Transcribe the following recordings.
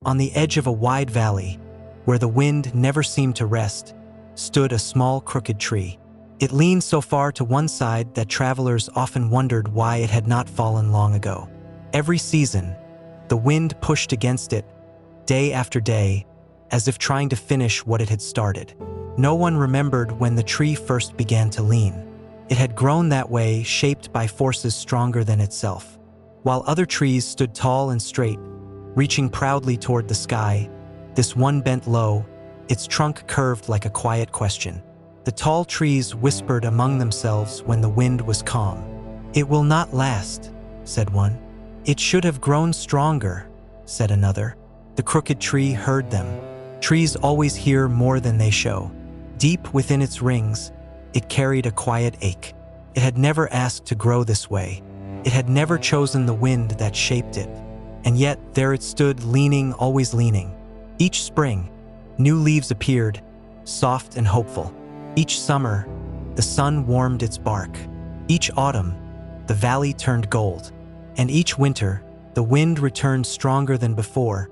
On the edge of a wide valley, where the wind never seemed to rest, stood a small crooked tree. It leaned so far to one side that travelers often wondered why it had not fallen long ago. Every season, the wind pushed against it, day after day, as if trying to finish what it had started. No one remembered when the tree first began to lean. It had grown that way, shaped by forces stronger than itself. While other trees stood tall and straight, reaching proudly toward the sky, this one bent low, its trunk curved like a quiet question. The tall trees whispered among themselves when the wind was calm. "It will not last," said one. "It should have grown stronger," said another. The crooked tree heard them. Trees always hear more than they show. Deep within its rings, it carried a quiet ache. It had never asked to grow this way. It had never chosen the wind that shaped it. And yet, there it stood, leaning, always leaning. Each spring, new leaves appeared, soft and hopeful. Each summer, the sun warmed its bark. Each autumn, the valley turned gold. And each winter, the wind returned stronger than before,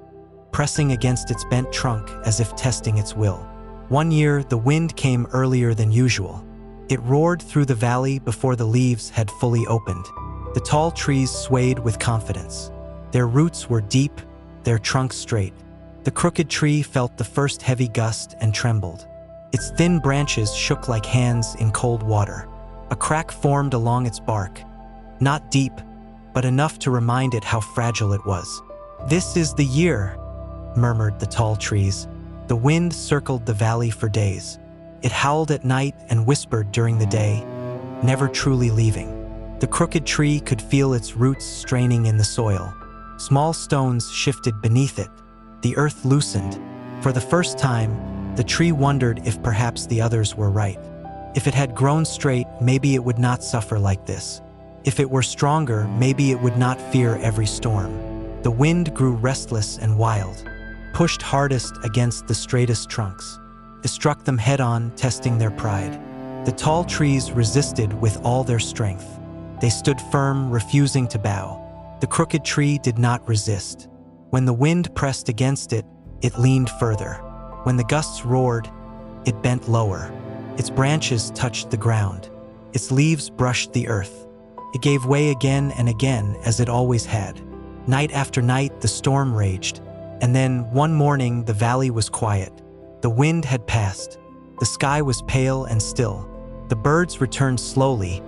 pressing against its bent trunk as if testing its will. One year, the wind came earlier than usual. It roared through the valley before the leaves had fully opened. The tall trees swayed with confidence. Their roots were deep, their trunks straight. The crooked tree felt the first heavy gust and trembled. Its thin branches shook like hands in cold water. A crack formed along its bark, not deep, but enough to remind it how fragile it was. "This is the year," murmured the tall trees. The wind circled the valley for days. It howled at night and whispered during the day, never truly leaving. The crooked tree could feel its roots straining in the soil. Small stones shifted beneath it. The earth loosened. For the first time, the tree wondered if perhaps the others were right. If it had grown straight, maybe it would not suffer like this. If it were stronger, maybe it would not fear every storm. The wind grew restless and wild, pushed hardest against the straightest trunks. It struck them head-on, testing their pride. The tall trees resisted with all their strength. They stood firm, refusing to bow. The crooked tree did not resist. When the wind pressed against it, it leaned further. When the gusts roared, it bent lower. Its branches touched the ground. Its leaves brushed the earth. It gave way again and again, as it always had. Night after night, the storm raged. And then, one morning, the valley was quiet. The wind had passed. The sky was pale and still. The birds returned slowly,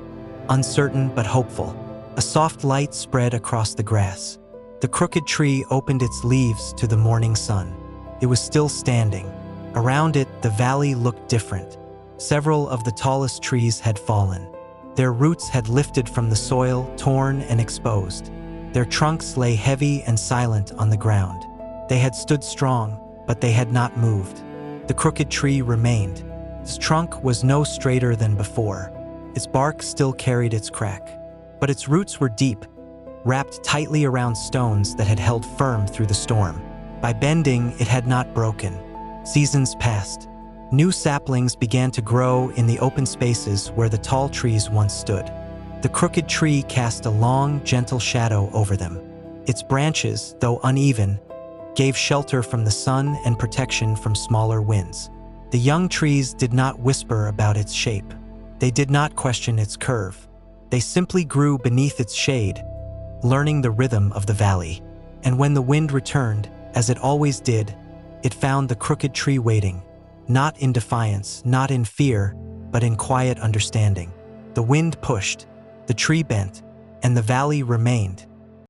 uncertain but hopeful. A soft light spread across the grass. The crooked tree opened its leaves to the morning sun. It was still standing. Around it, the valley looked different. Several of the tallest trees had fallen. Their roots had lifted from the soil, torn and exposed. Their trunks lay heavy and silent on the ground. They had stood strong, but they had not moved. The crooked tree remained. Its trunk was no straighter than before. Its bark still carried its crack. But its roots were deep, wrapped tightly around stones that had held firm through the storm. By bending, it had not broken. Seasons passed. New saplings began to grow in the open spaces where the tall trees once stood. The crooked tree cast a long, gentle shadow over them. Its branches, though uneven, gave shelter from the sun and protection from smaller winds. The young trees did not whisper about its shape. They did not question its curve. They simply grew beneath its shade, learning the rhythm of the valley. And when the wind returned, as it always did, it found the crooked tree waiting, not in defiance, not in fear, but in quiet understanding. The wind pushed, the tree bent, and the valley remained.